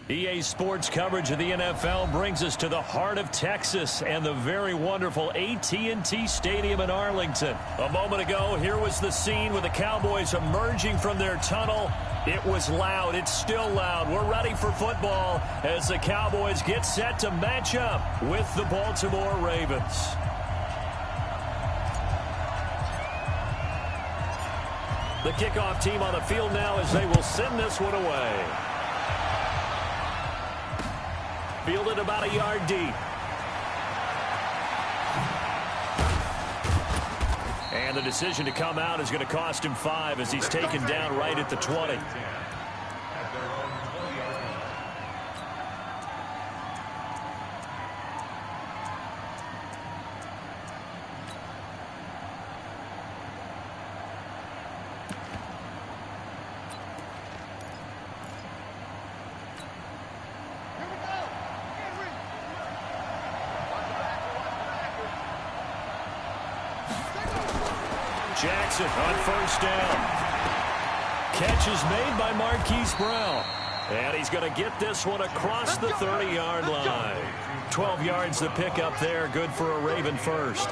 EA Sports coverage of the NFL brings us to the heart of Texas and the very wonderful AT&T Stadium in Arlington. A moment ago, here was the scene with the Cowboys emerging from their tunnel. It was loud. It's still loud. We're ready for football as the Cowboys get set to match up with the Baltimore Ravens. The kickoff team on the field now as they will send this one away. Fielded about a yard deep. And the decision to come out is going to cost him 5 as he's taken down right at the 20. Jackson on first down. Catch is made by Marquise Brown. And he's going to get this one across the 30-yard line. 12 yards to pick up there. Good for a Raven first.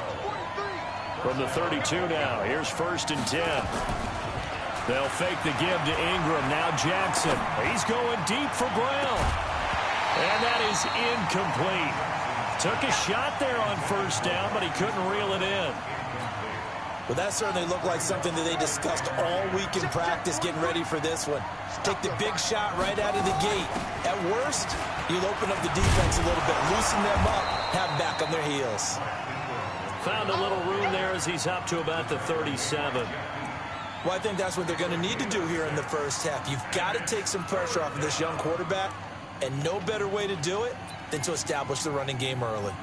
From the 32 now. Here's 1st and 10. They'll fake the give to Ingram. Now Jackson. He's going deep for Brown. And that is incomplete. Took a shot there on first down, but he couldn't reel it in. Well, that certainly looked like something that they discussed all week in practice, getting ready for this one. Take the big shot right out of the gate. At worst, you'll open up the defense a little bit, loosen them up, have back on their heels. Found a little room there as he's up to about the 37. Well, I think that's what they're going to need to do here in the first half. You've got to take some pressure off of this young quarterback, and no better way to do it than to establish the running game early.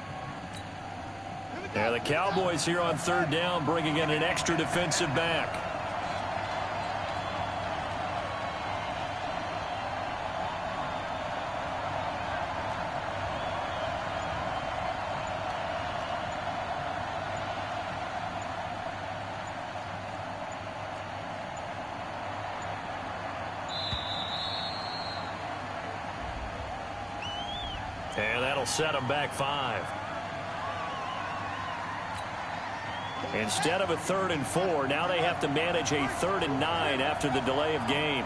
Yeah, the Cowboys here on 3rd down, bringing in an extra defensive back. And that'll set him back 5. Instead of a 3rd and 4, now they have to manage a 3rd and 9 after the delay of game.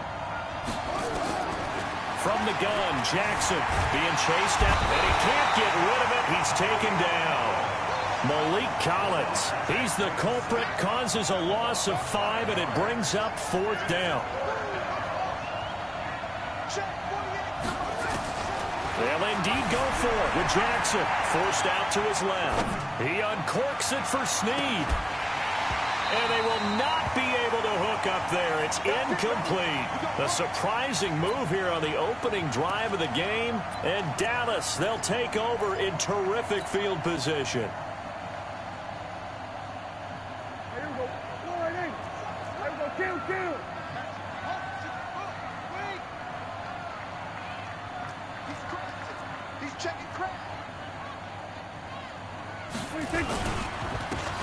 From the gun, Jackson being chased out, and he can't get rid of it. He's taken down. Malik Collins, he's the culprit, causes a loss of 5, and it brings up 4th down. They'll indeed go for it with Jackson. Forced out to his left. He uncorks it for Snead. And they will not be able to hook up there. It's incomplete. A surprising move here on the opening drive of the game. And Dallas, they'll take over in terrific field position.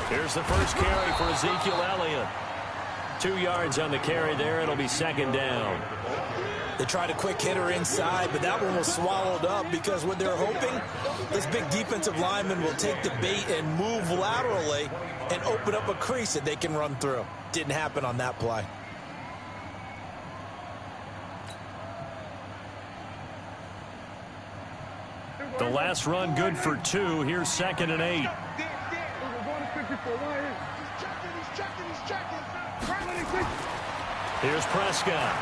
Here's the first carry for Ezekiel Elliott. 2 yards on the carry there. It'll be 2nd down. They tried a quick hitter inside, but that one was swallowed up because what they're hoping, this big defensive lineman will take the bait and move laterally and open up a crease that they can run through. Didn't happen on that play. The last run good for 2. Here's 2nd and 8. Here's Prescott.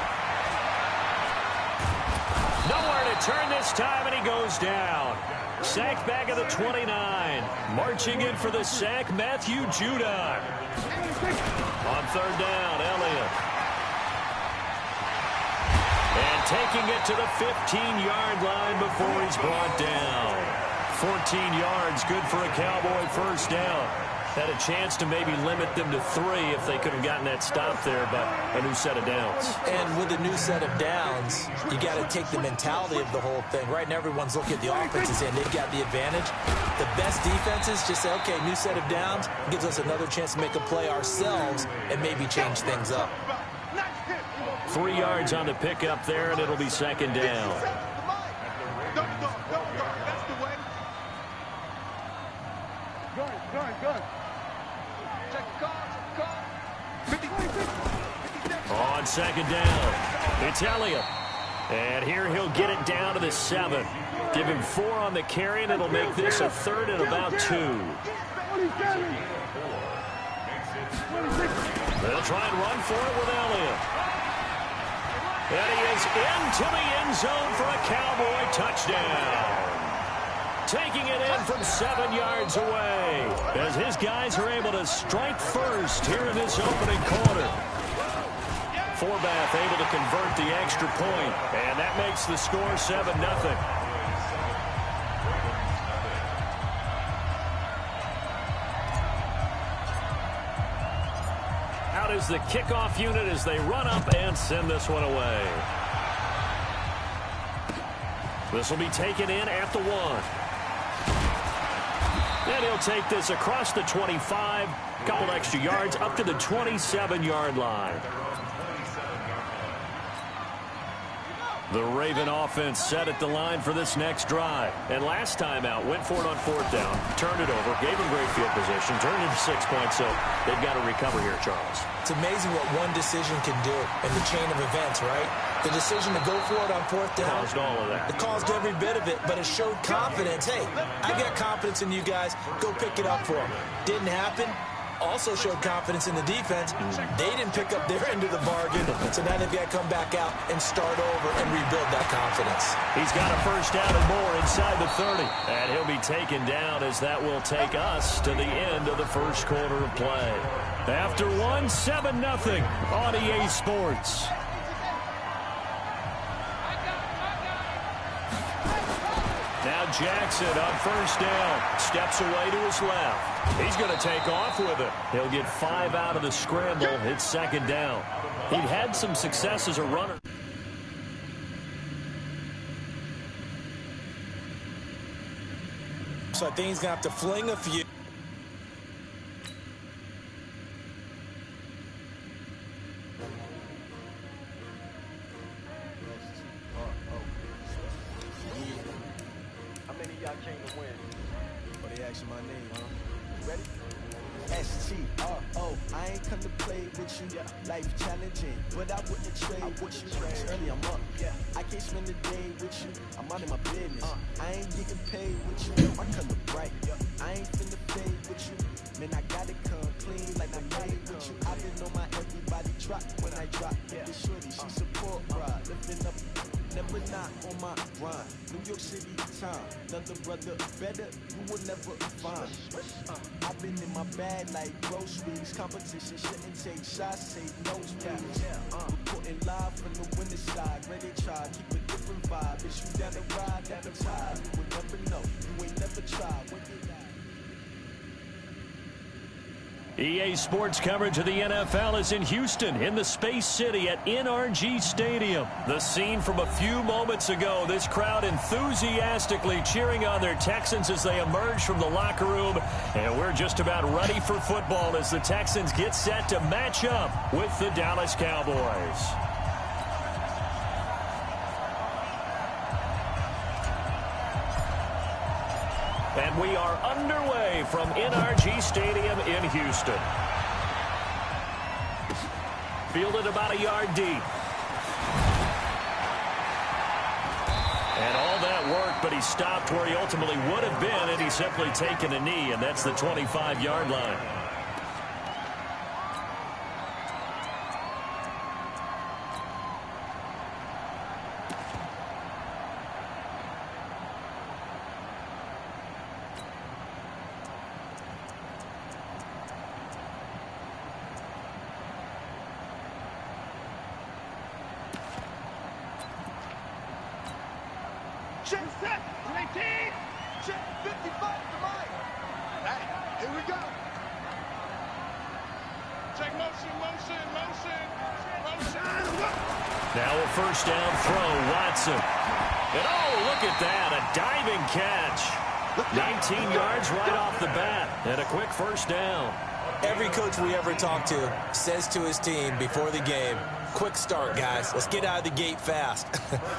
Nowhere to turn this time, and he goes down. Sacked back at the 29. Marching in for the sack, Matthew Judon. On 3rd down, Elliott. And taking it to the 15-yard line before he's brought down. 14 yards, good for a Cowboy first down. Had a chance to maybe limit them to 3 if they could have gotten that stop there, but a new set of downs. And with a new set of downs, you got to take the mentality of the whole thing. Right now, everyone's looking at the offenses, and they've got the advantage. The best defenses just say, okay, new set of downs, gives us another chance to make a play ourselves and maybe change things up. 3 yards on the pickup there, and it'll be second down. On second down, it's Elliott. And here he'll get it down to the 7. Give him 4 on the carry, and it'll make this a 3rd and about 2. They'll try and run for it with Elliott. And he is into the end zone for a Cowboy touchdown. Taking it in from 7 yards away as his guys are able to strike first here in this opening quarter. Forbath able to convert the extra point, and that makes the score 7-0. Out is the kickoff unit as they run up and send this one away. This will be taken in at the 1. And he'll take this across the 25, couple extra yards up to the 27-yard line. The Raven offense set at the line for this next drive. And last time out, went for it on 4th down, turned it over, gave them great field position, turned it into 6 points, so they've got to recover here, Charles. It's amazing what one decision can do in the chain of events, right? The decision to go for it on 4th down. Caused all of that. It caused every bit of it, but it showed confidence. Hey, I got confidence in you guys. Go pick it up for them. Didn't happen. Also showed confidence in the defense. They didn't pick up their end of the bargain, so now they've got to come back out and start over and rebuild that confidence. He's got a first down and more inside the 30. And he'll be taken down as that will take us to the end of the first quarter of play. After 1, 7-0 on EA Sports. Now Jackson on first down. Steps away to his left. He's going to take off with it. He'll get 5 out of the scramble. It's second down. He'd had some success as a runner. So I think he's going to have to fling a few. My name, huh? Ready? S-T-R-O. I ain't come to play with you. Life challenging, but I wouldn't trade with you. It's early, I'm up. I can't spend the day with you. I'm out of my business. I ain't getting paid with you. My color bright. I ain't finna fade with you. Man, I gotta come clean like I'm made with you. I've been on my everybody drop when I drop. The shorty, she support ride. Lifting up. Never not on my grind. New York City time. Another brother better, you will never find. I've been in my bag like groceries. Competition shouldn't take shots, take notes, please. Reporting live from the winter side. Ready try, keep a different vibe. It's you down the ride, down the tide. You will never know, you ain't never tried. When you EA Sports coverage of the NFL is in Houston, in the Space City at NRG Stadium. The scene from a few moments ago, this crowd enthusiastically cheering on their Texans as they emerge from the locker room. And we're just about ready for football as the Texans get set to match up with the Dallas Cowboys. And we are underway from NRG Stadium in Houston. Fielded about a yard deep. And all that work, but he stopped where he ultimately would have been had he simply taken a knee, and that's the 25-yard line. check set, 19, check 55 to Mike. Hey, here we go. Check motion. Now a first down throw, Watson. And oh, look at that, a diving catch. 19 yards right off the bat, and a quick first down. Every coach we ever talk to says to his team before the game, Quick start, guys. Let's get out of the gate fast.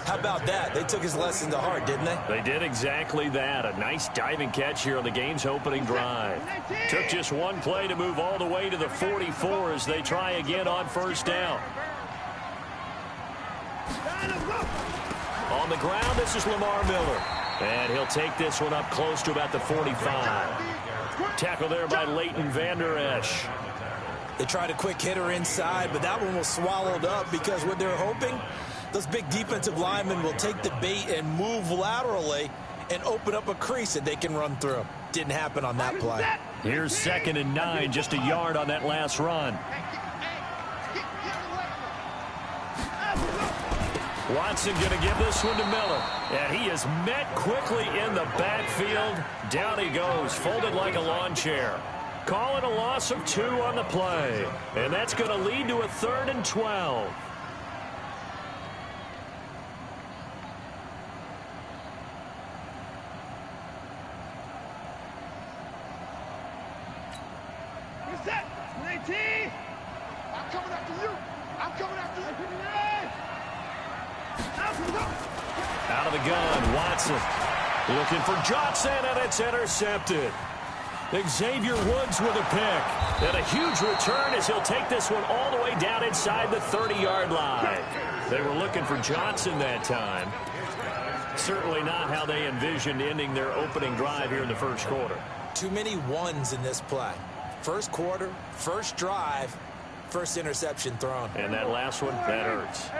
How about that? They took his lesson to heart, didn't they? They did exactly that. A nice diving catch here on the game's opening drive. Took just one play to move all the way to the 44 as they try again on first down. On the ground, this is Lamar Miller. And he'll take this one up close to about the 45. Tackle there by Leighton Vander Esch. They tried a quick hitter inside, but that one was swallowed up because what they're hoping, those big defensive linemen will take the bait and move laterally and open up a crease that they can run through. Didn't happen on that play. Here's 2nd and 9, just a yard on that last run. Watson going to give this one to Miller. And he is met quickly in the backfield. Down he goes, folded like a lawn chair. Call it a loss of 2 on the play. And that's going to lead to a 3rd and 12. Reset. 19. I'm coming after you. I'm coming after you. Out of the gun, Watson. Looking for Johnson, and it's intercepted. Xavier Woods with a pick. And a huge return as he'll take this one all the way down inside the 30-yard line. They were looking for Johnson that time. Certainly not how they envisioned ending their opening drive here in the first quarter. Too many ones in this play. First quarter, first drive, first interception thrown. And that last one, that hurts.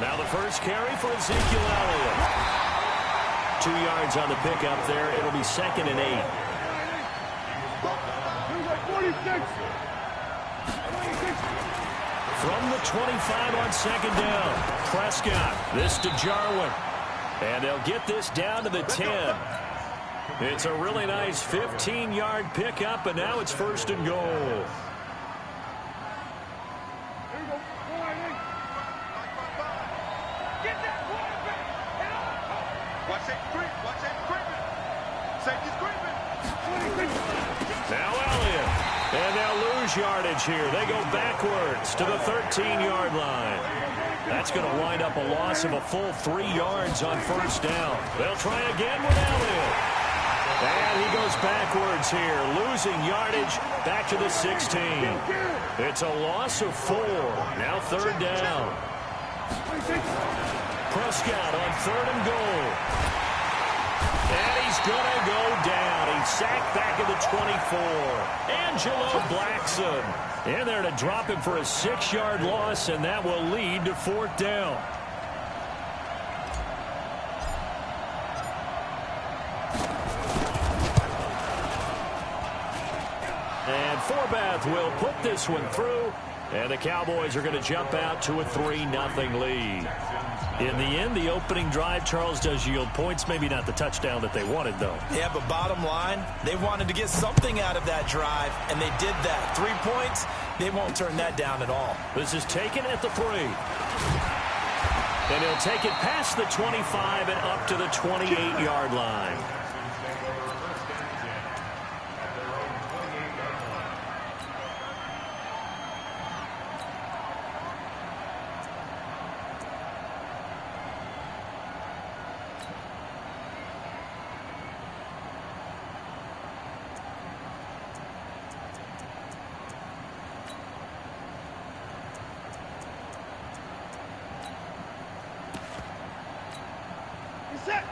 Now the first carry for Ezekiel Elliott. 2 yards on the pickup there. It'll be 2nd and 8. From the 25 on 2nd down. Prescott. This to Jarwin. And they'll get this down to the 10. It's a really nice 15-yard pickup, and now it's 1st and goal. Now Elliott. And they'll lose yardage here. They go backwards to the 13-yard line. That's going to wind up a loss of a full 3 yards on first down. They'll try again with Elliott. And he goes backwards here, losing yardage back to the 16. It's a loss of 4. Now 3rd down. Prescott on 3rd and goal. And he's going to go down. He's sacked back at the 24. Angelo Blackson in there to drop him for a 6-yard loss, and that will lead to 4th down. And Forbath will put this one through, and the Cowboys are going to jump out to a 3-0 lead. In the end, the opening drive, Charles, does yield points. Maybe not the touchdown that they wanted, though. Yeah, but bottom line, they wanted to get something out of that drive, and they did that. 3 points, they won't turn that down at all. This is taken at the 3. And he'll take it past the 25 and up to the 28-yard line.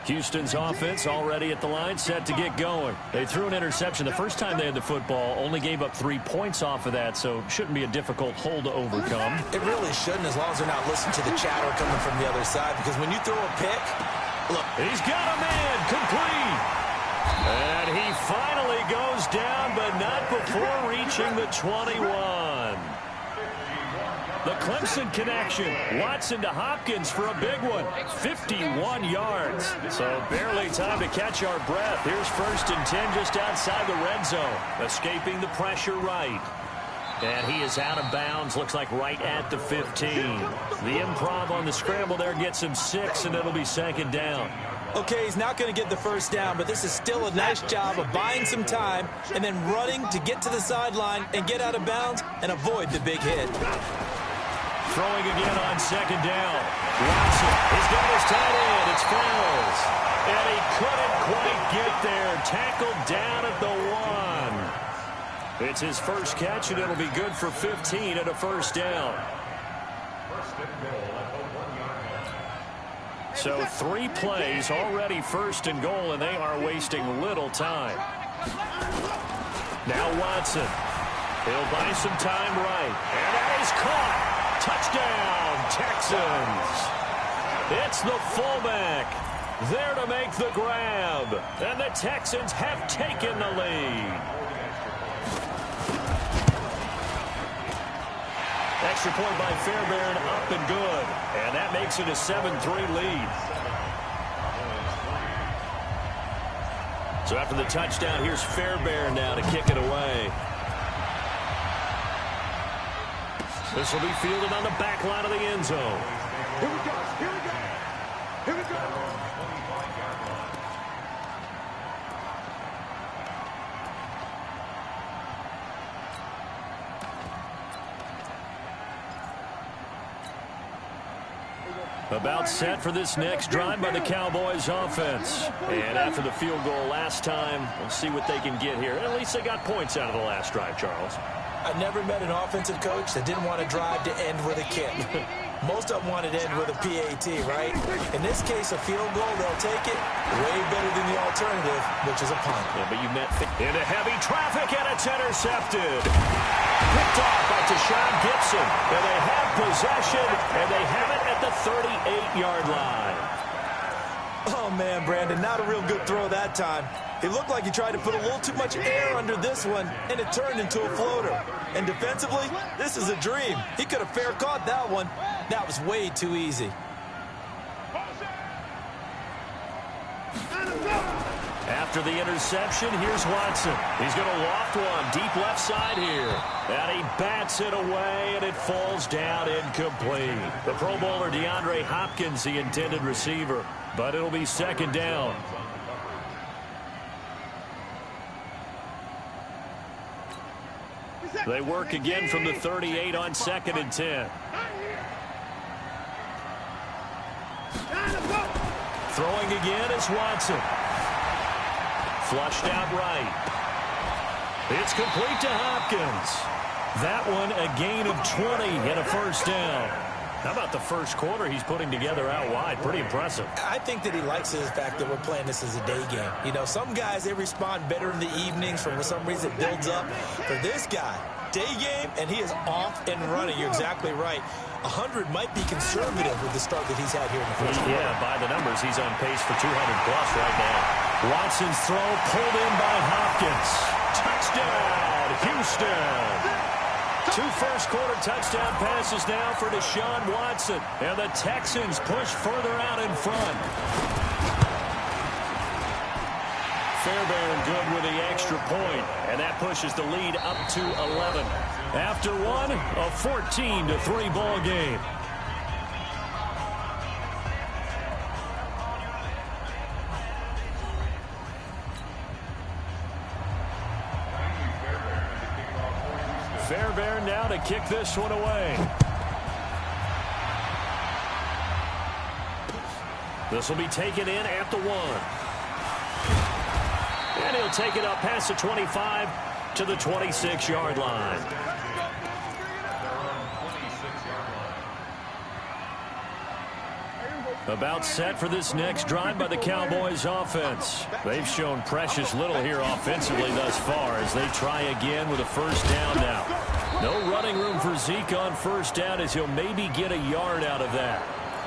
Houston's offense already at the line, set to get going. They threw an interception the first time they had the football, only gave up 3 points off of that, so shouldn't be a difficult hole to overcome. It really shouldn't, as long as they're not listening to the chatter coming from the other side, because when you throw a pick, look. He's got a man, complete. And he finally goes down, but not before reaching the 21. The Clemson connection. Watson to Hopkins for a big one. 51 yards. So barely time to catch our breath. Here's 1st and 10 just outside the red zone. Escaping the pressure right. And he is out of bounds. Looks like right at the 15. The improv on the scramble there gets him 6, and it'll be 2nd down. Okay, he's not going to get the first down, but this is still a nice job of buying some time and then running to get to the sideline and get out of bounds and avoid the big hit. Throwing again on second down. Watson has got his tight end. It's Fells. And he couldn't quite get there. Tackled down at the 1. It's his first catch, and it'll be good for 15 and a first down. So 3 plays, already first and goal, and they are wasting little time. Now Watson. He'll buy some time right. And that is caught. Touchdown, Texans. It's the fullback there to make the grab. And the Texans have taken the lead. Extra point by Fairbairn, up and good. And that makes it a 7-3 lead. So after the touchdown, here's Fairbairn now to kick it away. This will be fielded on the back line of the end zone. Here we go. Here we go. Here we go. About set for this next drive by the Cowboys offense. And after the field goal last time, we'll see what they can get here. At least they got points out of the last drive, Charles. I never met an offensive coach that didn't want to drive to end with a kick. Most of them wanted to end with a PAT, right? In this case, a field goal, they'll take it. Way better than the alternative, which is a punt. Yeah, but you met into heavy traffic, and it's intercepted. Picked off by Tashawn Gibson. And they have possession, and they have it at the 38-yard line. Oh, man, Brandon, not a real good throw that time. It looked like he tried to put a little too much air under this one, and it turned into a floater. And defensively, this is a dream. He could have fair caught that one. That was way too easy. After the interception, here's Watson. He's going to loft one deep left side here. And he bats it away, and it falls down incomplete. The Pro Bowler DeAndre Hopkins, the intended receiver. But it'll be second down. They work again from the 38 on 2nd and 10. Throwing again is Watson. Flushed out right. It's complete to Hopkins. That one a gain of 20 and a first down. How about the first quarter he's putting together out wide? Pretty impressive. I think that he likes the fact that we're playing this as a day game. You know, some guys, they respond better in the evenings. For some reason, it builds up. For this guy, day game, and he is off and running. You're exactly right. 100 might be conservative with the start that he's had here in the first quarter. Yeah, by the numbers, he's on pace for 200-plus right now. Watson's throw pulled in by Hopkins. Touchdown, Houston. 2 first-quarter touchdown passes now for Deshaun Watson. And the Texans push further out in front. Fairbairn good with the extra point, and that pushes the lead up to 11. After one, a 14-3 ball game. Fairbairn now to kick this one away. This will be taken in at the 1. And he'll take it up past the 25 to the 26-yard line. About set for this next drive by the Cowboys offense. They've shown precious little here offensively thus far as they try again with a first down now. No running room for Zeke on first down as he'll maybe get a yard out of that.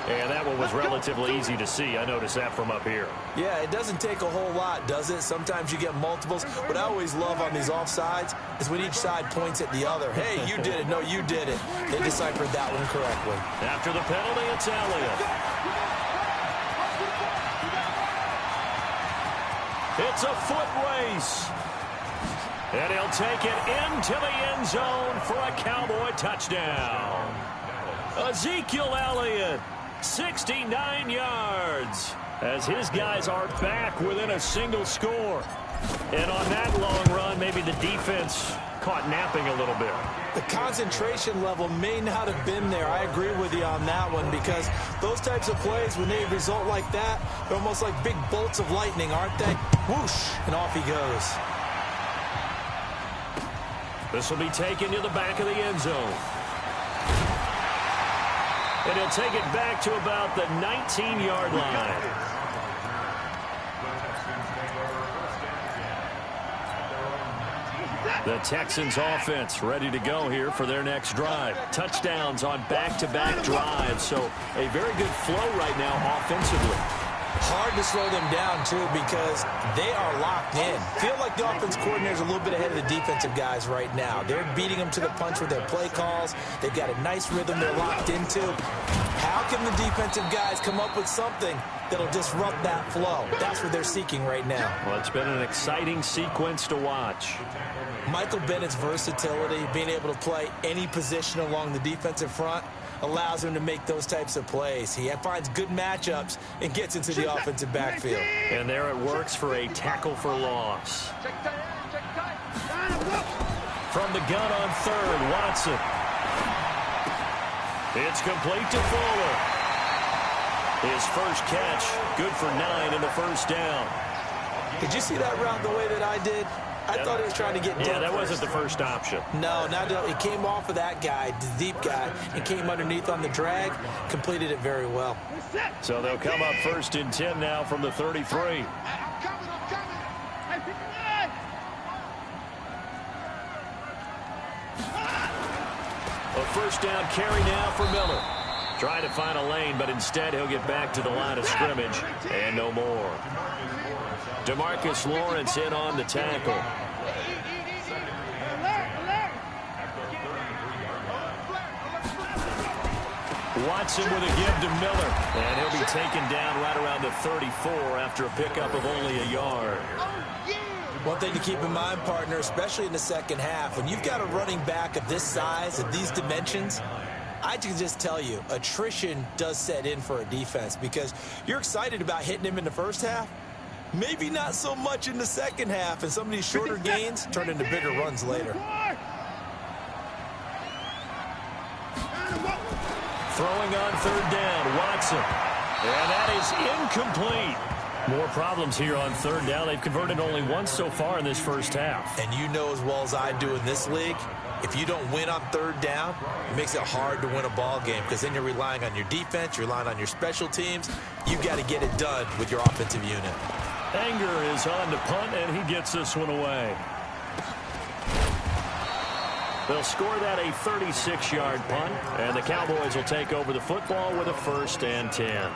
And that one was relatively easy to see. I noticed that from up here. Yeah, it doesn't take a whole lot, does it? Sometimes you get multiples. What I always love on these offsides is when each side points at the other. Hey, you did it. No, you did it. They deciphered that one correctly. After the penalty, it's Elliott. It's a foot race. And he'll take it into the end zone for a Cowboy touchdown. Ezekiel Elliott 69 yards as his guys are back within a single score. And on that long run, maybe the defense caught napping a little bit. The concentration level may not have been there. I agree with you on that one, because those types of plays, when they result like that, they're almost like big bolts of lightning, aren't they? Whoosh, and off he goes. This will be taken to the back of the end zone. And he'll take it back to about the 19-yard line. The Texans offense ready to go here for their next drive. Touchdowns on back-to-back drives, so a very good flow right now offensively. Hard to slow them down, too, because they are locked in. Feel like the offense coordinator is a little bit ahead of the defensive guys right now. They're beating them to the punch with their play calls. They've got a nice rhythm they're locked into. How can the defensive guys come up with something that'll disrupt that flow? That's what they're seeking right now. Well, it's been an exciting sequence to watch. Michael Bennett's versatility, being able to play any position along the defensive front, allows him to make those types of plays. He finds good matchups and gets into the offensive backfield. And there it works for a tackle for loss. From the gun on third, Watson. It's complete to Fuller. His first catch, good for 9 in the first down. Did you see that route the way that I did? I thought he was trying to get Yeah, that wasn't the first option. No, he came off of that guy, the deep guy, and came underneath on the drag, completed it very well. So they'll come up 1st and 10 now from the 33. A first down carry now for Miller. Trying to find a lane, but instead he'll get back to the line of scrimmage and no more. DeMarcus Lawrence in on the tackle. Watson with a give to Miller. And he'll be taken down right around the 34 after a pickup of only a yard. One thing to keep in mind, partner, especially in the second half, when you've got a running back of this size, of these dimensions, I can just tell you, attrition does set in for a defense, because you're excited about hitting him in the first half. Maybe not so much in the second half, and some of these shorter gains turn into bigger runs later. Throwing on third down, Watson. And that is incomplete. More problems here on third down. They've converted only once so far in this first half. And you know as well as I do in this league, if you don't win on third down, it makes it hard to win a ball game, because then you're relying on your defense, you're relying on your special teams. You've got to get it done with your offensive unit. Anger is on to punt, and he gets this one away. They'll score that a 36-yard punt, and the Cowboys will take over the football with a 1st and 10.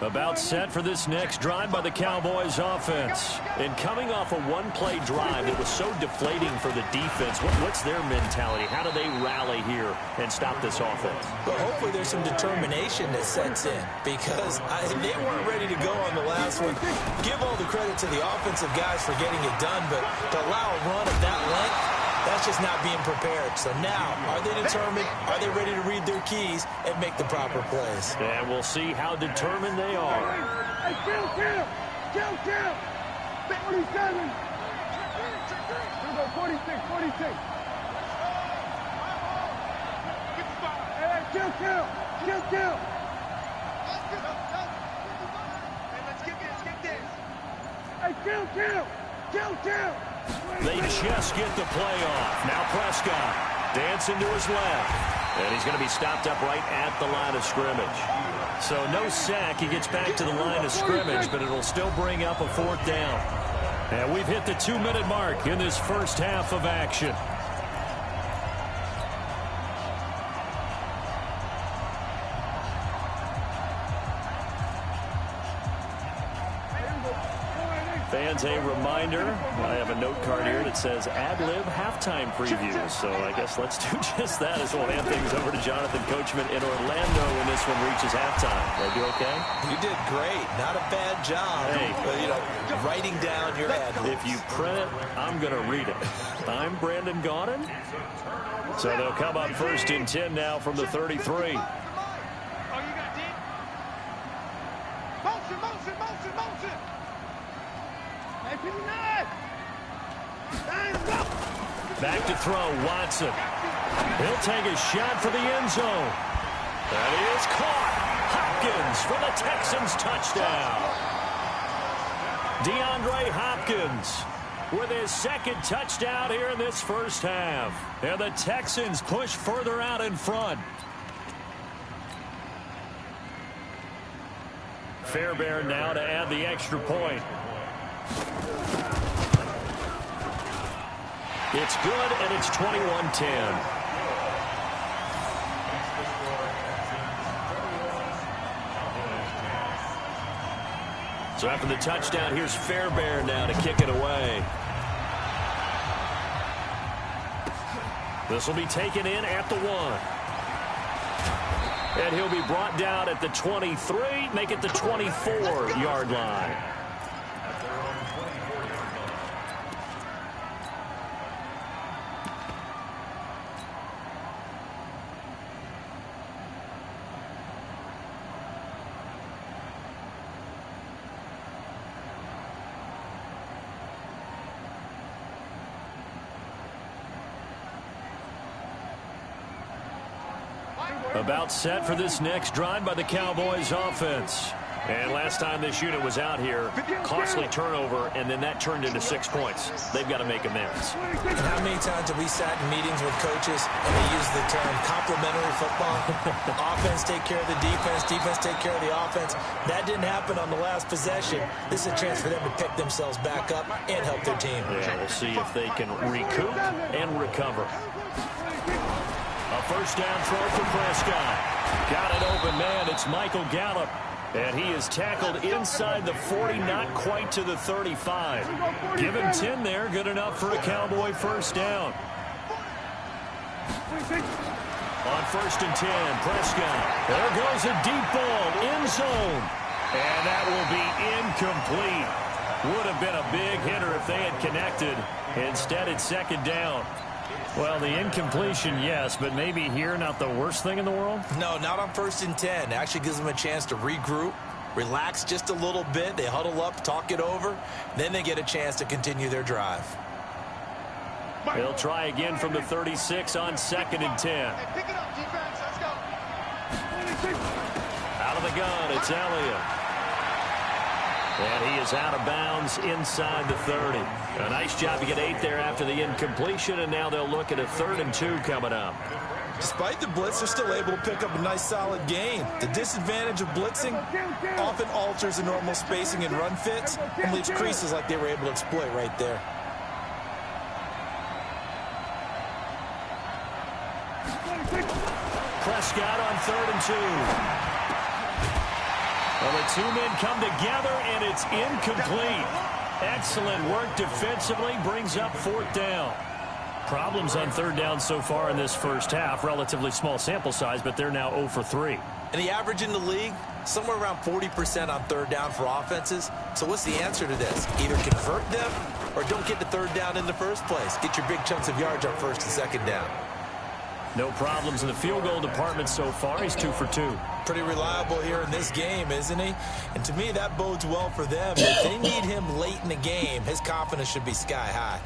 About set for this next drive by the Cowboys offense. And coming off a one-play drive that was so deflating for the defense, what's their mentality? How do they rally here and stop this offense? Well, hopefully there's some determination that sets in, because they weren't ready to go on the last one. Give all the credit to the offensive guys for getting it done, but to allow a run of that length, that's just not being prepared. So now, are they determined? Are they ready to read their keys and make the proper plays? And we'll see how determined they are. Hey, kill! 47! Here we go, 46. Hey, kill! Hey, let's get this. Hey, kill! They just get the play off. Now Prescott dancing to his left. And he's going to be stopped up right at the line of scrimmage. So no sack. He gets back to the line of scrimmage, but it'll still bring up a 4th down. And we've hit the 2-minute mark in this first half of action. fans a reminder. I have a note card here that says ad-lib halftime preview. So I guess let's do just that as we'll hand things over to Jonathan Coachman in Orlando when this one reaches halftime. Did I do okay? You did great. Not a bad job. Hey. Writing down your ad-libs. If you print it, I'm going to read it. I'm Brandon Gaudin. So they'll come up first and 10 now from the 33. Back to throw, Watson. He'll take a shot for the end zone. And he is caught. Hopkins for the Texans touchdown. DeAndre Hopkins with his second touchdown here in this first half. And the Texans push further out in front. Fairbairn now to add the extra point. It's good, and it's 21-10. So after the touchdown, here's Fairbairn now to kick it away. This will be taken in at the 1. And he'll be brought down at the 23, make it the 24-yard line. About set for this next drive by the Cowboys offense. And last time this unit was out here, costly turnover, and then that turned into 6 points. They've got to make amends. And how many times have we sat in meetings with coaches and they use the term complementary football? Offense take care of the defense, defense take care of the offense. That didn't happen on the last possession. This is a chance for them to pick themselves back up and help their team. Yeah, we'll see if they can recoup and recover. A first down throw for Prescott. Got an open man. It's Michael Gallup. And he is tackled inside the 40, not quite to the 35. Give him 10 there. Good enough for a Cowboy first down. On first and 10, Prescott. There goes a deep ball, end zone. And that will be incomplete. Would have been a big hitter if they had connected. Instead, it's second down. Well, the incompletion, yes, but maybe here not the worst thing in the world? No, not on first and 10. It actually gives them a chance to regroup, relax just a little bit. They huddle up, talk it over. Then they get a chance to continue their drive. They'll try again from the 36 on second and 10. Pick it up, defense. Let's go. Out of the gun, it's Elliott. And he is out of bounds inside the 30. A nice job to get 8 there after the incompletion, and now they'll look at a 3rd and 2 coming up. Despite the blitz, they're still able to pick up a nice solid gain. The disadvantage of blitzing often alters the normal spacing and run fits and leaves creases like they were able to exploit right there. Prescott on 3rd and 2. Well, the two men come together, and it's incomplete. Excellent work defensively, brings up 4th down. Problems on 3rd down so far in this first half. Relatively small sample size, but they're now 0 for 3. And the average in the league, somewhere around 40% on 3rd down for offenses. So what's the answer to this? Either convert them or don't get to 3rd down in the first place. Get your big chunks of yards on 1st and 2nd down. No problems in the field goal department so far. He's 2 for 2. Pretty reliable here in this game, isn't he? And to me, that bodes well for them. If they need him late in the game, his confidence should be sky high.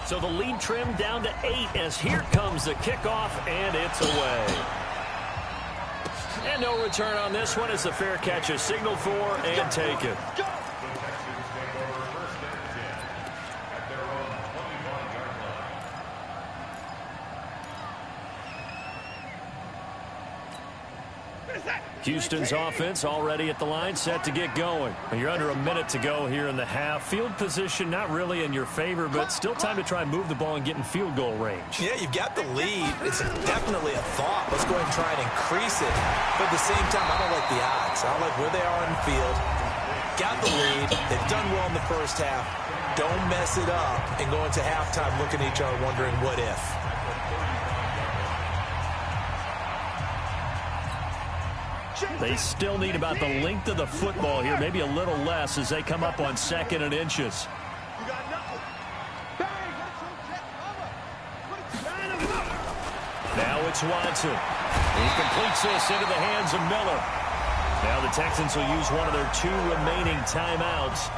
So the lead trimmed down to 8 as here comes the kickoff, and it's away. And no return on this one as the fair catch is signaled for and taken. Houston's offense already at the line, set to get going. You're under a minute to go here in the half. Field position not really in your favor, but still time to try and move the ball and get in field goal range. Yeah, you've got the lead. It's definitely a thought. Let's go ahead and try and increase it. But at the same time, I don't like the odds. I don't like where they are in the field. Got the lead. They've done well in the first half. Don't mess it up and go into halftime looking at each other wondering what if. They still need about the length of the football here, maybe a little less as they come up on 2nd and inches. Now it's Watson. He completes this into the hands of Miller. Now the Texans will use one of their 2 remaining timeouts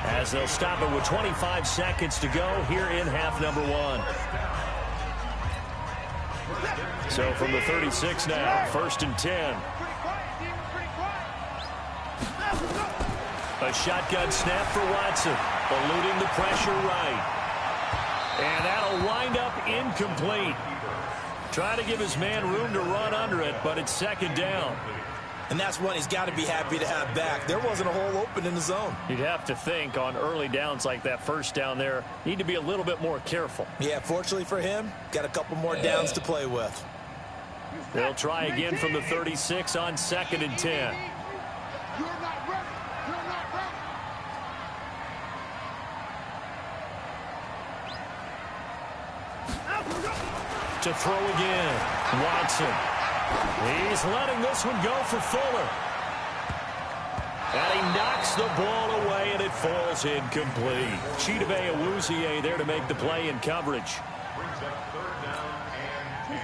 as they'll stop it with 25 seconds to go here in half number 1. So from the 36 now, 1st and 10. A shotgun snap for Watson, eluding the pressure right. And that'll wind up incomplete. Try to give his man room to run under it, but it's 2nd down. And that's one he's got to be happy to have back. There wasn't a hole open in the zone. You'd have to think on early downs like that 1st down there, need to be a little bit more careful. Yeah, fortunately for him, got a couple more downs to play with. They'll try again from the 36 on 2nd and 10. To throw again, Watson. He's letting this one go for Fuller. And he knocks the ball away, and it falls incomplete. Chidobe Awuzie there to make the play in coverage.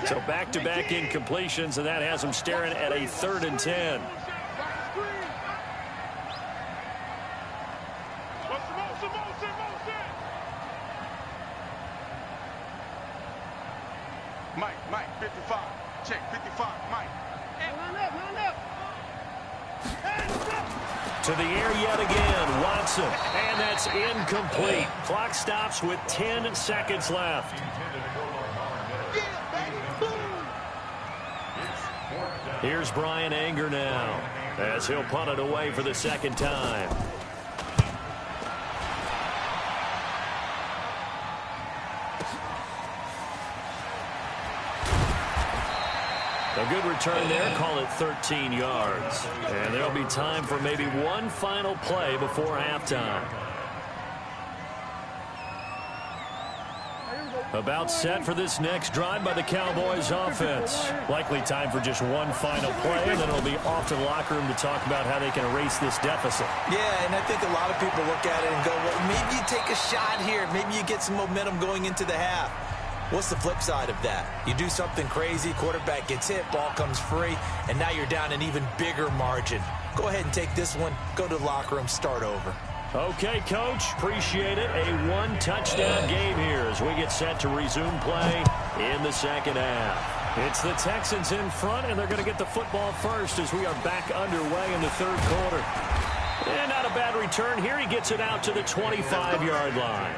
So back-to-back incompletions, and that has him staring at a 3rd and 10. Mike, 55. Check, 55, Mike. To the air yet again, Watson. And that's incomplete. Clock stops with 10 seconds left. Here's Brian Anger now, as he'll punt it away for the 2nd time. A good return there, call it 13 yards. And there'll be time for maybe one final play before halftime. About set for this next drive by the Cowboys offense. Likely time for just one final play, and then it'll be off to the locker room to talk about how they can erase this deficit. Yeah, and I think a lot of people look at it and go, well, maybe you take a shot here. Maybe you get some momentum going into the half. What's the flip side of that? You do something crazy, quarterback gets hit, ball comes free, and now you're down an even bigger margin. Go ahead and take this one, go to the locker room, start over. Okay, Coach, appreciate it. A 1-touchdown game here as we get set to resume play in the 2nd half. It's the Texans in front, and they're going to get the football first as we are back underway in the 3rd quarter. And not a bad return here. He gets it out to the 25-yard line.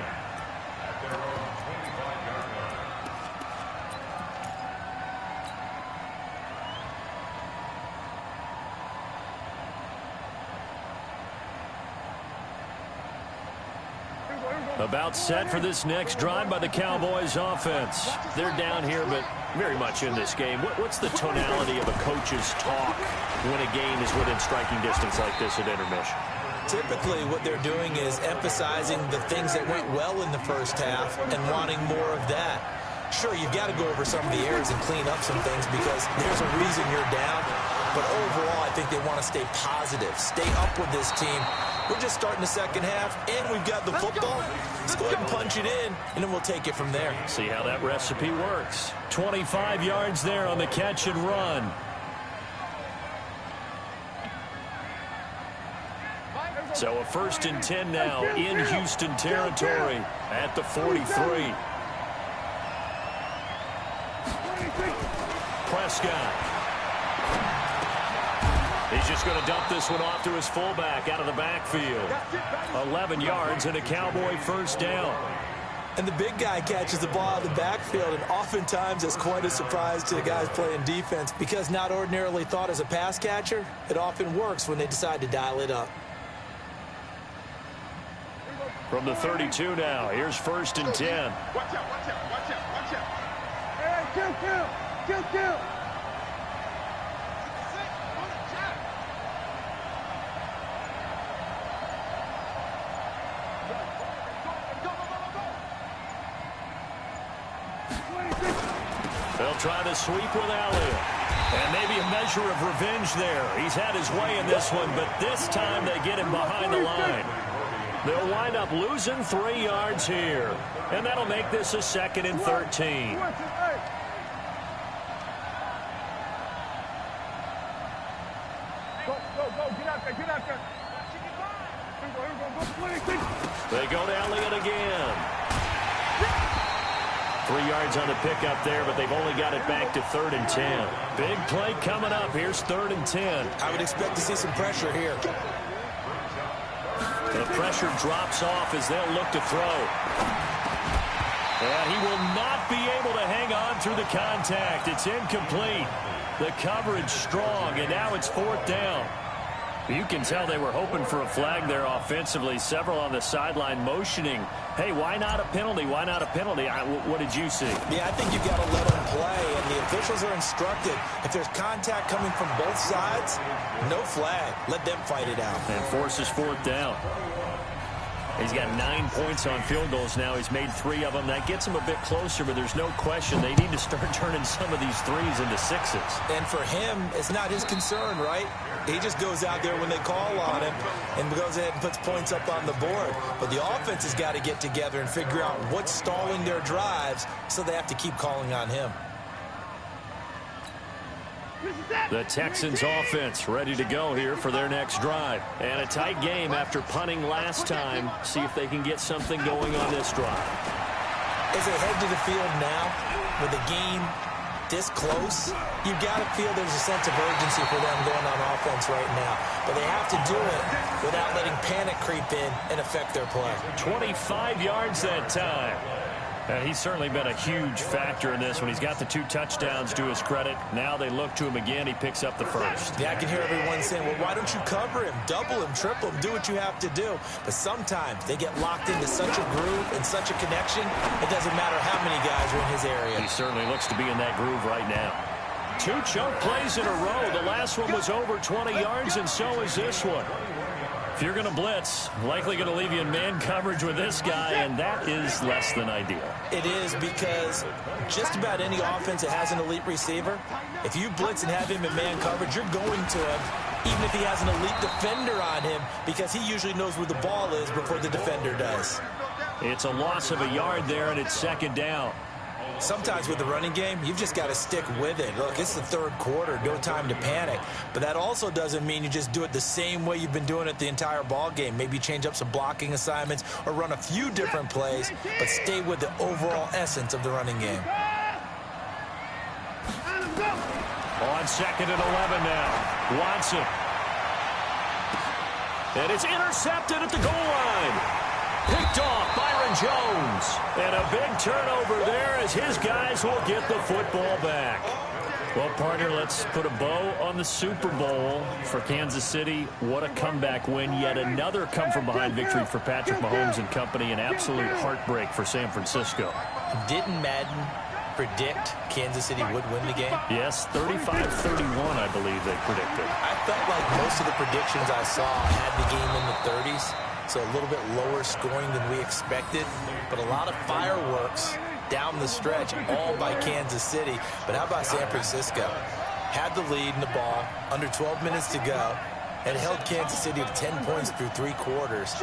About set for this next drive by the Cowboys offense. They're down here, but very much in this game. What's the tonality of a coach's talk when a game is within striking distance like this at intermission? Typically, what they're doing is emphasizing the things that went well in the first half and wanting more of that. Sure, you've got to go over some of the errors and clean up some things because there's a reason you're down. But overall, I think they want to stay positive, stay up with this team. We're just starting the 2nd half, and we've got the football. Let's go ahead and punch it in, and then we'll take it from there. See how that recipe works. 25 yards there on the catch and run. So a 1st and 10 now in Houston territory at the 43. Prescott. He's just going to dump this one off to his fullback out of the backfield. 11 yards and a Cowboy 1st down. And the big guy catches the ball out of the backfield, and oftentimes it's quite a surprise to the guys playing defense because not ordinarily thought as a pass catcher, it often works when they decide to dial it up. From the 32 now, here's 1st and 10. Watch out, watch out, watch out, watch out. Hey, kill. They'll try to sweep with Elliott. And maybe a measure of revenge there. He's had his way in this one, but this time they get him behind the line. They'll wind up losing 3 yards here. And that'll make this a 2nd and 13. Go, get out there. They go to Elliott again. 3 yards on the pickup there, but they've only got it back to 3rd and 10. Big play coming up. Here's 3rd and 10. I would expect to see some pressure here. The pressure drops off as they'll look to throw. And he will not be able to hang on through the contact. It's incomplete. The coverage strong, and now it's 4th down. You can tell they were hoping for a flag there offensively. Several on the sideline motioning, hey, why not a penalty? Why not a penalty? What did you see? Yeah, I think you've got to let them play, and the officials are instructed. If there's contact coming from both sides, no flag. Let them fight it out. And forces 4th down. He's got 9 points on field goals now. He's made 3 of them. That gets him a bit closer, but there's no question they need to start turning some of these 3s into 6s. And for him, it's not his concern, right? He just goes out there when they call on him and goes ahead and puts points up on the board. But the offense has got to get together and figure out what's stalling their drives, so they have to keep calling on him. The Texans offense ready to go here for their next drive. And a tight game after punting last time. See if they can get something going on this drive. As they head to the field now with the game this close, you've got to feel there's a sense of urgency for them going on offense right now. But they have to do it without letting panic creep in and affect their play. 25 yards that time. He's certainly been a huge factor in this one. He's got the 2 touchdowns to his credit. Now they look to him again. He picks up the first. Yeah, I can hear everyone saying, well, why don't you cover him? Double him, triple him, do what you have to do. But sometimes they get locked into such a groove and such a connection, it doesn't matter how many guys are in his area. He certainly looks to be in that groove right now. 2 chunk plays in a row. The last one was over 20 yards, and so is this one. If you're going to blitz, likely going to leave you in man coverage with this guy, and that is less than ideal. It is, because just about any offense that has an elite receiver, if you blitz and have him in man coverage, you're going to him, even if he has an elite defender on him, because he usually knows where the ball is before the defender does. It's a loss of a yard there, and it's 2nd down. Sometimes with the running game, you've just got to stick with it. Look, it's the 3rd quarter, no time to panic. But that also doesn't mean you just do it the same way you've been doing it the entire ball game. Maybe change up some blocking assignments or run a few different plays, but stay with the overall essence of the running game. On 2nd and 11 now. Watson. And it's intercepted at the goal line. Picked off Byron Jones. And a big turnover there as his guys will get the football back. Well, partner, let's put a bow on the Super Bowl for Kansas City. What a comeback win. Yet another come-from-behind victory for Patrick Mahomes and company. An absolute heartbreak for San Francisco. Didn't Madden predict Kansas City would win the game? Yes, 35-31, I believe they predicted. I felt like most of the predictions I saw had the game in the 30s. So a little bit lower scoring than we expected, but a lot of fireworks down the stretch, all by Kansas City. But how about San Francisco? Had the lead in the ball, under 12 minutes to go, and held Kansas City to 10 points through 3 quarters.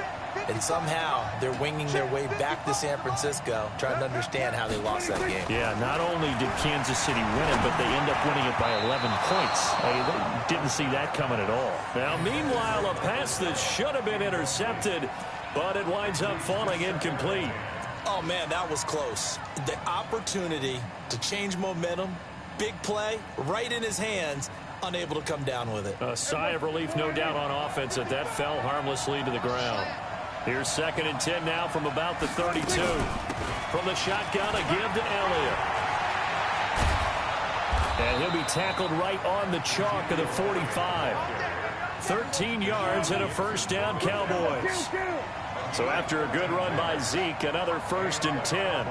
And somehow they're winging their way back to San Francisco, trying to understand how they lost that game. Yeah, not only did Kansas City win it, but they end up winning it by 11 points. They didn't see that coming at all. Now, meanwhile, a pass that should have been intercepted, but it winds up falling incomplete. Oh, man, that was close. The opportunity to change momentum, big play, right in his hands, unable to come down with it. A sigh of relief, no doubt, on offense that fell harmlessly to the ground. Here's 2nd and 10 now from about the 32. From the shotgun, a give to Elliott. And he'll be tackled right on the chalk of the 45. 13 yards and a first down, Cowboys. So after a good run by Zeke, another 1st and 10.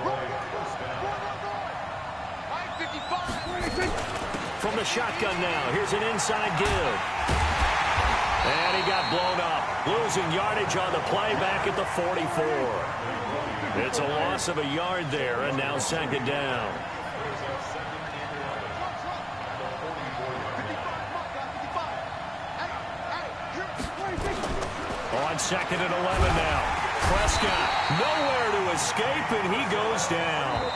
From the shotgun now, here's an inside give. And he got blown up, losing yardage on the play back at the 44. It's a loss of a yard there, and now 2nd down. On 2nd and 11 now. Prescott nowhere to escape, and he goes down.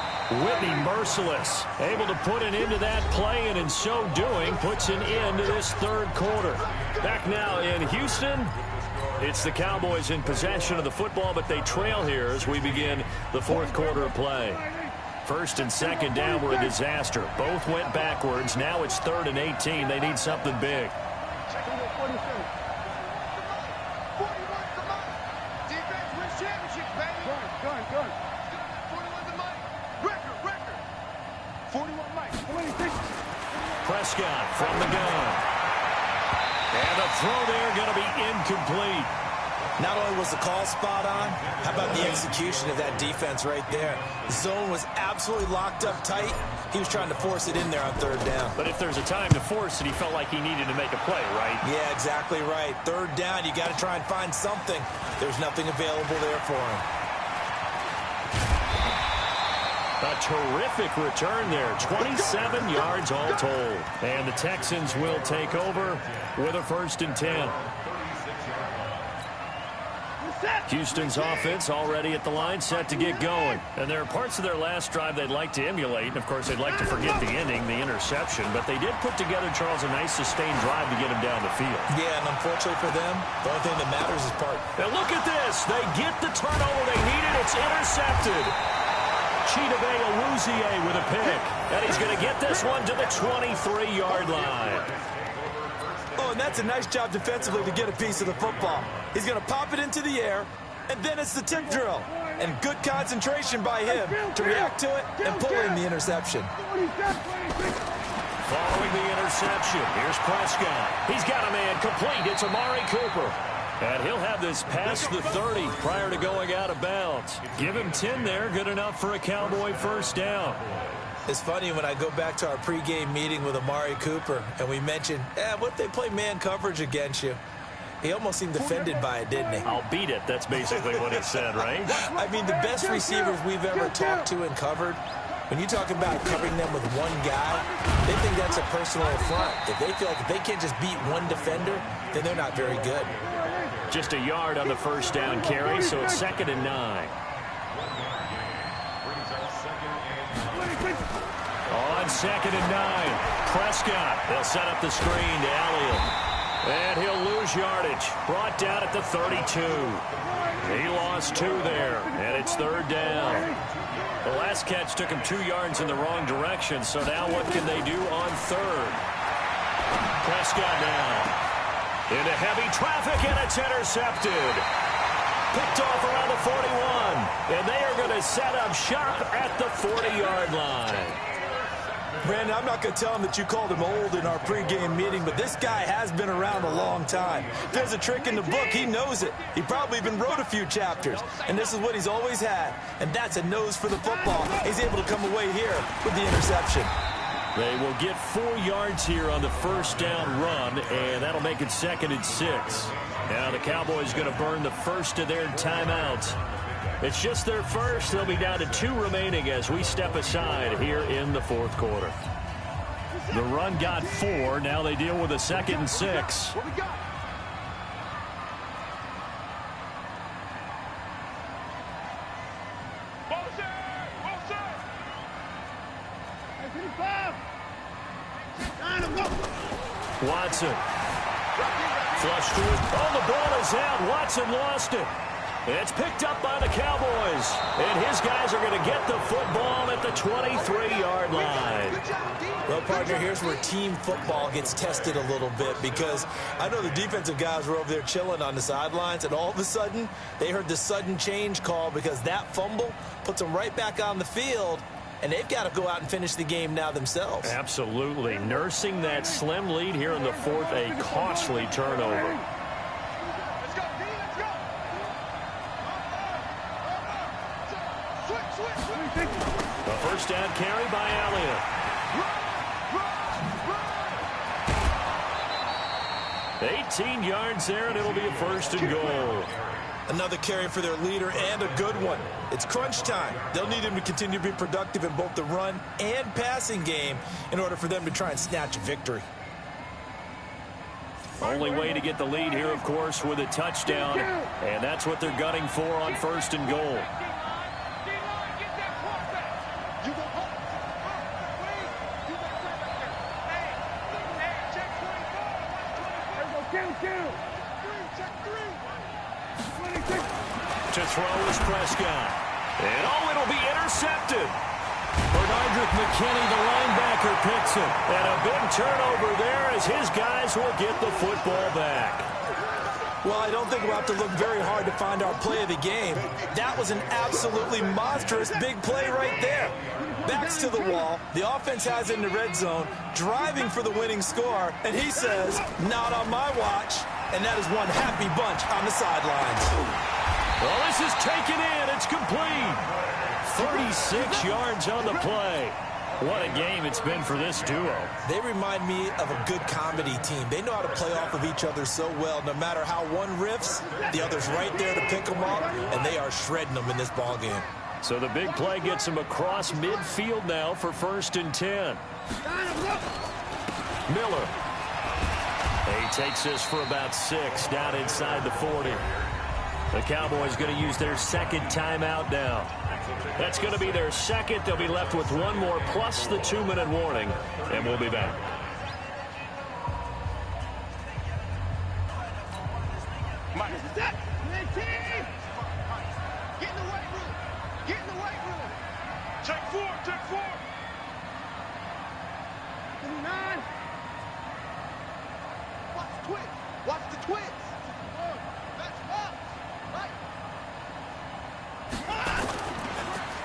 Whitney merciless, able to put an end to that play, and in so doing puts an end to this 3rd quarter. Back now in Houston, it's the Cowboys in possession of the football, but they trail here as we begin the 4th quarter of play. 1st and 2nd down were a disaster. Both went backwards. Now it's 3rd and 18. They need something big. Prescott from the gun. And the throw there going to be incomplete. Not only was the call spot on, how about the execution of that defense right there? The zone was absolutely locked up tight. He was trying to force it in there on 3rd down. But if there's a time to force it, he felt like he needed to make a play, right? Yeah, exactly right. 3rd down, you got to try and find something. There's nothing available there for him. A terrific return there. 27 yards all told. And the Texans will take over with a 1st and 10. Houston's offense already at the line, set to get going. And there are parts of their last drive they'd like to emulate. And, of course, they'd like to forget the ending, the interception. But they did put together, Charles, a nice sustained drive to get him down the field. Yeah, and unfortunately for them, the only thing that matters is part. And look at this. They get the turnover they needed. It's intercepted. Chidobe Awuzie with a pick. And he's going to get this one to the 23-yard line. Oh, and that's a nice job defensively to get a piece of the football. He's going to pop it into the air, and then it's the tip drill. And good concentration by him to react to it and pull in the interception. Following the interception, here's Prescott. He's got a man complete. It's Amari Cooper. And he'll have this past the 30 prior to going out of bounds. Give him 10 there. Good enough for a Cowboy 1st down. It's funny when I go back to our pregame meeting with Amari Cooper and we mentioned, what if they play man coverage against you? He almost seemed offended by it, didn't he? I'll beat it. That's basically what he said, right? I mean, the best receivers we've ever talked to and covered, when you talk about covering them with one guy, they think that's a personal affront. If they feel like if they can't just beat one defender, then they're not very good. Just a yard on the 1st down carry, so it's 2nd and 9. On 2nd and 9, Prescott. They'll set up the screen to Elliott. And he'll lose yardage. Brought down at the 32. He lost 2 there, and it's 3rd down. The last catch took him 2 yards in the wrong direction, so now what can they do on 3rd? Prescott now. Into heavy traffic, and it's intercepted. Picked off around the 41. And they are going to set up shop at the 40-yard line. Brandon, I'm not going to tell him that you called him old in our pregame meeting, but this guy has been around a long time. If there's a trick in the book, he knows it. He probably even wrote a few chapters. And this is what he's always had. And that's a nose for the football. He's able to come away here with the interception. They will get 4 yards here on the 1st down run, and that'll make it 2nd and 6. Now the Cowboys going to burn the first of their timeouts. It's just their first. They'll be down to 2 remaining as we step aside here in the 4th quarter. The run got 4. Now they deal with a 2nd and 6. Watson. Flushed through. Oh, the ball is out. Watson lost it. It's picked up by the Cowboys. And his guys are going to get the football at the 23-yard line. Well, partner, here's where team football gets tested a little bit, because I know the defensive guys were over there chilling on the sidelines, and all of a sudden they heard the sudden change call because that fumble puts them right back on the field, and they've got to go out and finish the game now themselves. Absolutely. Nursing that slim lead here in the fourth, a costly turnover. A first down carry by Elliott. 18 yards there, and it'll be a first and goal. Another carry for their leader, and a good one. It's crunch time. They'll need him to continue to be productive in both the run and passing game in order for them to try and snatch a victory. Only way to get the lead here, of course, with a touchdown, and that's what they're gunning for on first and goal. To throw is Prescott. And it'll be intercepted. Bernardrick McKinney, the linebacker, picks it. And a big turnover there as his guys will get the football back. Well, I don't think we'll have to look very hard to find our play of the game. That was an absolutely monstrous big play right there. Backs to the wall. The offense has it in the red zone, driving for the winning score. And he says, not on my watch. And that is one happy bunch on the sidelines. Well, this is taken in. It's complete. 36 yards on the play. What a game it's been for this duo. They remind me of a good comedy team. They know how to play off of each other so well. No matter how one riffs, the other's right there to pick them up, and they are shredding them in this ballgame. So the big play gets him across midfield now for first and 10. Miller. He takes this for about 6 down inside the 40. The Cowboys going to use their second timeout now. That's going to be their second. They'll be left with one more plus the 2-minute warning, and we'll be back. Get in the weight room. Get in the weight room. Check 4. Check 4. 9. Watch the twitch. Watch the twitch.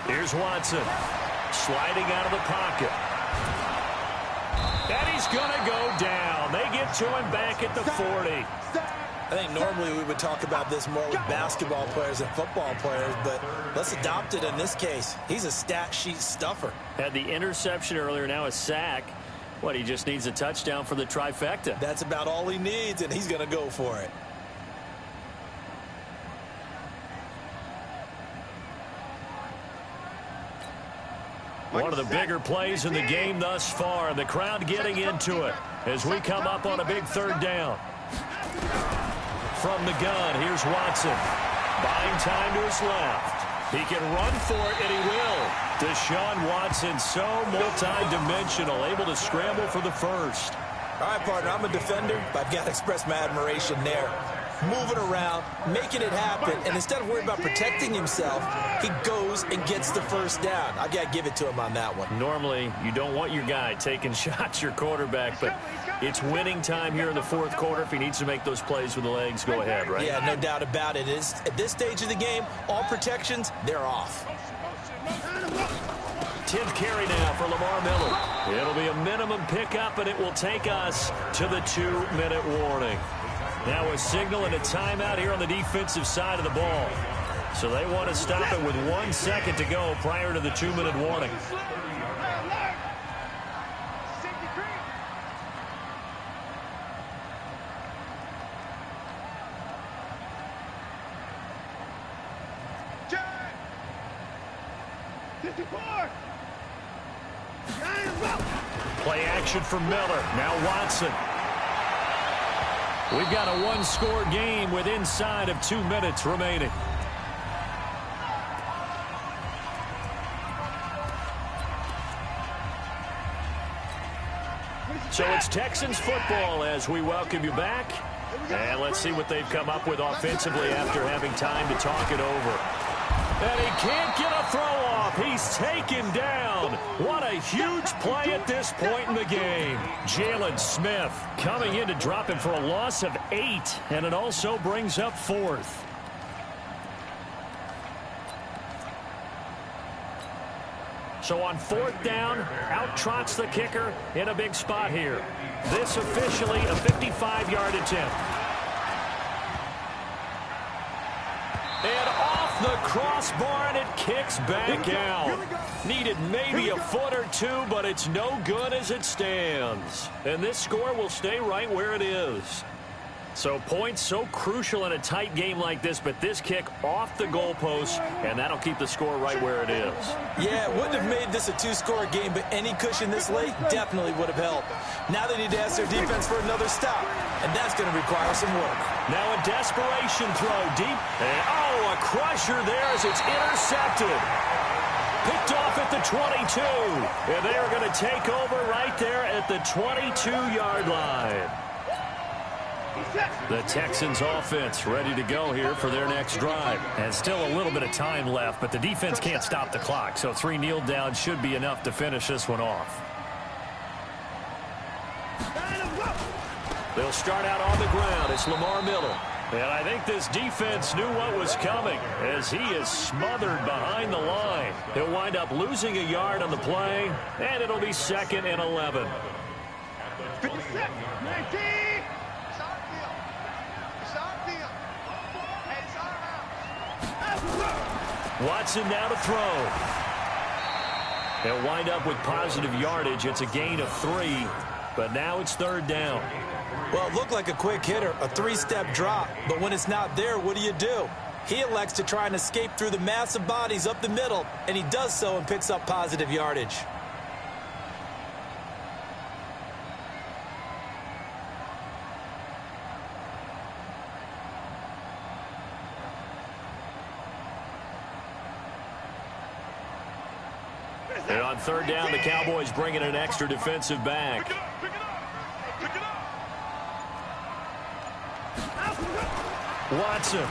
Here's Watson, sliding out of the pocket. And he's going to go down. They get to him back at the 40. I think normally we would talk about this more with basketball players and football players, but let's adopt it in this case. He's a stat sheet stuffer. Had the interception earlier, now a sack. What, he just needs a touchdown for the trifecta. That's about all he needs, and he's going to go for it. One of the bigger plays in the game thus far. The crowd getting into it as we come up on a big third down. From the gun, here's Watson. Buying time to his left. He can run for it, and he will. Deshaun Watson, so multi-dimensional, able to scramble for the first. All right, partner, I'm a defender, but I've got to express my admiration there. Moving around, making it happen, and instead of worrying about protecting himself, he goes and gets the first down. I got to give it to him on that one. Normally, you don't want your guy taking shots, your quarterback, but it's winning time here in the fourth quarter. If he needs to make those plays with the legs, go ahead, right? Yeah, no doubt about it. At this stage of the game, all protections, they're off. 10th carry now for Lamar Miller. It'll be a minimum pickup, and it will take us to the 2-minute warning. Now a signal and a timeout here on the defensive side of the ball. So they want to stop it with 1 second to go prior to the 2-minute warning. Play action for Miller. Now Watson. We've got a one-score game with inside of 2 minutes remaining. So it's Texans football as we welcome you back. And let's see what they've come up with offensively after having time to talk it over. And he can't get a throw off. He's taken down. What a huge play at this point in the game. Jalen Smith coming in to drop him for a loss of 8, and it also brings up 4th. So on 4th down, out trots the kicker in a big spot here. This officially a 55-yard attempt. And off the crossbar, and it kicks back out. Needed maybe a foot or two, but it's no good as it stands. And this score will stay right where it is. So points so crucial in a tight game like this, but this kick off the goalpost, and that'll keep the score right where it is. Yeah, it wouldn't have made this a 2-score game, but any cushion this late definitely would have helped. Now they need to ask their defense for another stop, and that's going to require some work. Now a desperation throw deep, and a crusher there as it's intercepted. Picked off at the 22, and they are going to take over right there at the 22-yard line. The Texans offense ready to go here for their next drive. And still a little bit of time left, but the defense can't stop the clock. So 3 kneel downs should be enough to finish this one off. They'll start out on the ground. It's Lamar Miller. And I think this defense knew what was coming as he is smothered behind the line. He'll wind up losing a yard on the play, and it'll be 2nd and 11. 56, 19. Watson now to throw. They'll wind up with positive yardage. It's a gain of 3, but now it's 3rd down. Well, it looked like a quick hitter, a 3-step drop, but when it's not there, what do? He elects to try and escape through the massive bodies up the middle, and he does so and picks up positive yardage. And on 3rd down, the Cowboys bring in an extra defensive back. Watson.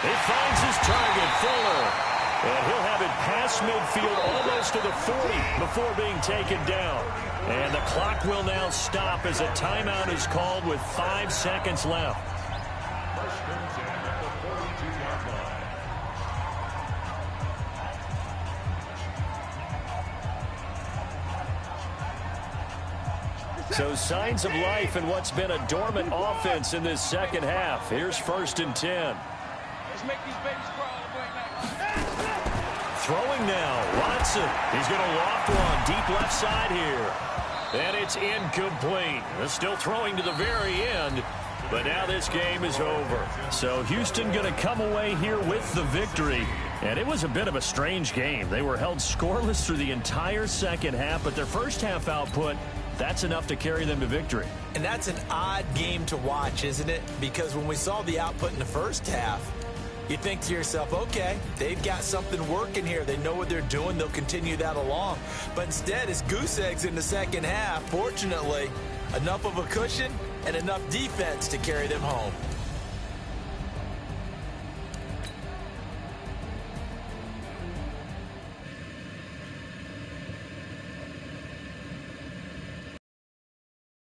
He finds his target, Fuller. And he'll have it past midfield almost to the 40 before being taken down. And the clock will now stop as a timeout is called with 5 seconds left. So signs of life in what's been a dormant offense in this second half. Here's 1st and 10. Let's make these babies crawl. Throwing now, Watson. He's going to loft one deep left side here. And it's incomplete. They're still throwing to the very end, but now this game is over. So Houston going to come away here with the victory. And it was a bit of a strange game. They were held scoreless through the entire second half, but their first half output, that's enough to carry them to victory. And that's an odd game to watch, isn't it? Because when we saw the output in the first half, you think to yourself, okay, they've got something working here. They know what they're doing. They'll continue that along. But instead, it's goose eggs in the second half. Fortunately, enough of a cushion and enough defense to carry them home.